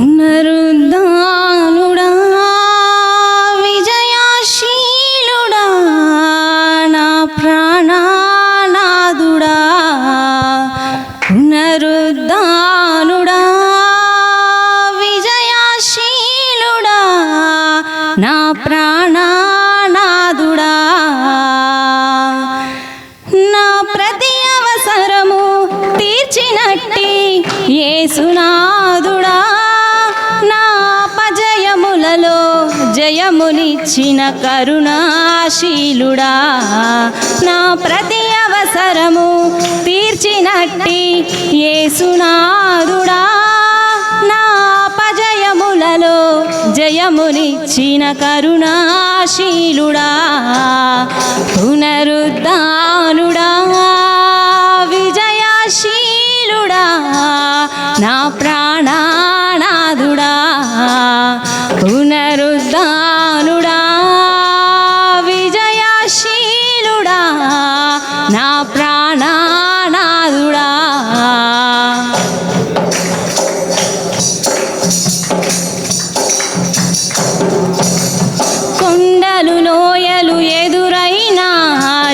పునరుద్ధానుడా విజయశీలుడా నా ప్రాణనాథుడా పునరుద్ధానుడా విజయశీలుడా నా ప్రాణనాథుడా నా ప్రతి అవసరము తీర్చినట్టి యేసునాథుడా నా అపజయములలో జయమునిచ్చిన కరుణాశీలుడా నా ప్రతి అవసరము తీర్చినట్టి యేసునాథుడా నా అపజయములలో జయమునిచ్చిన కరుణాశీలుడా పునరుద్ధానుడా విజయశీలుడా నా ప్రాణనాథుడా పునరుద్ధానుడా విజయశీలుడా నా ప్రాణనాథుడా కొండలు లోయలు ఎదురైనా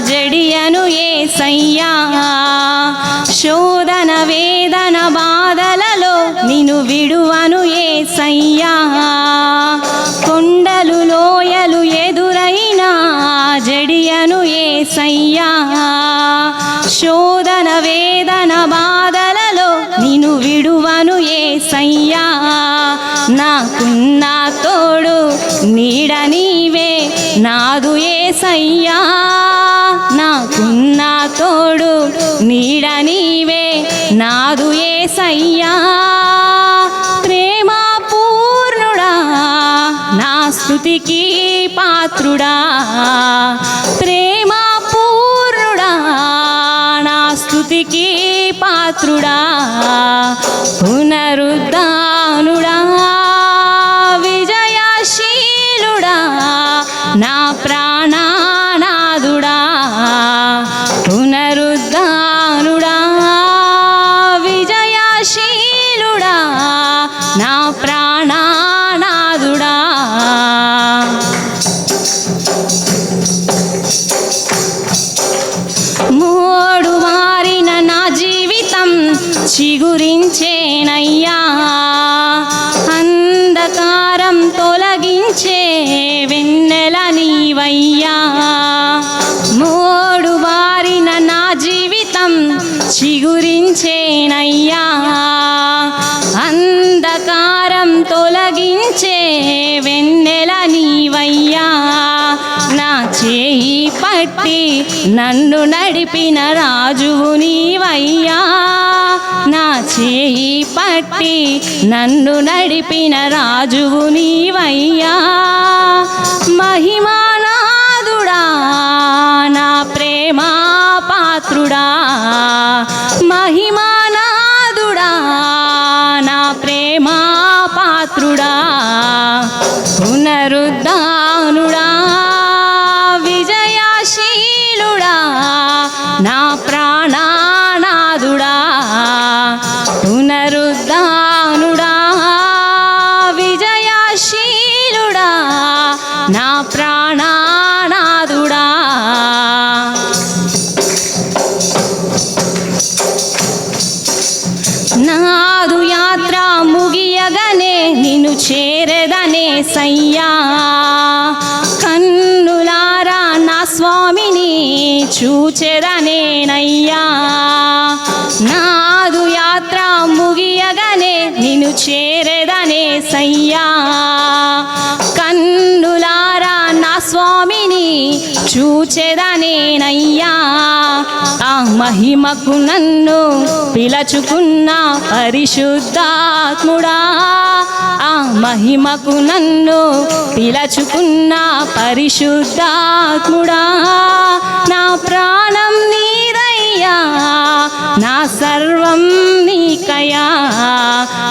జడియను యేసయ్యా శోధన వేదన బాధలలో నిన్ను విడువను యేసయ్యా కొండలు లోయలు ఎదురైనా జడియను యేసయ్యా శోధన వేదన బాధలలో నిన్ను విడువను యేసయ్యా నాకున్న తోడు నీడ నీవే నాదు యేసయ్యా నాకున్న తోడు నీడ నీవే నాదు యేసయ్యా ప్రేమ పూర్ణుడా నా స్తుతికి పాత్రుడా ప్రేమ పూర్ణుడా నా స్తుతికి పాత్రుడా పునరుద్ధానుడా విజయశీలుడా నా ప్రాణనాథుడా పునరుద్ధానుడా విజయశీలుడా నా ప్రాణనాథుడా మోడు మారిన నా జీవితం చిగురించేనయ్యా అంధకారం తొలగించే వెన్నెల నీవయ్యా మోడు మారిన నా జీవితం చిగురించేనయ్యా అంధకారం తొలగించే వెన్నెల నీవయ్యా నా చేయి పట్టి నన్ను నడిపిన రాజువు నీవయ్యా నా చేయి పట్టి నన్ను నడిపిన రాజువు నీవయ్యా మహిమానాథుడా నా ప్రేమ పాత్రుడా మహిమానాథుడా నా ప్రేమ పాత్రుడా పునరుద్ధానుడా విజయశీలుడా నా ప్రాణనాథుడా పునరుద్ధానుడా విజయశీలుడా నా ప్రాణనాథుడా నాదు యాత్ర ముగియగనే నిన్ను చేరెదనే సయ్యా కన్నులారా నా స్వామిని చూచెదనేనయ్యా నాదు యాత్ర ముగియగనే నిన్ను చేరెదనే సయ్యా కన్నులారా నా స్వామిని చూచెదనేనయ్యా ఆ మహిమకు నన్ను పిలచుకున్న పరిశుద్ధాత్ముడా ఆ మహిమకు నన్ను పిలచుకున్న పరిశుద్ధాత్ముడా నా ప్రాణం నీదయ్యా నా సర్వం నీకయా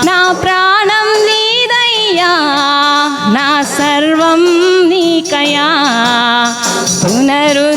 నా ప్రాణం నీదయ్యా నా సర్వం నీకయా పునరు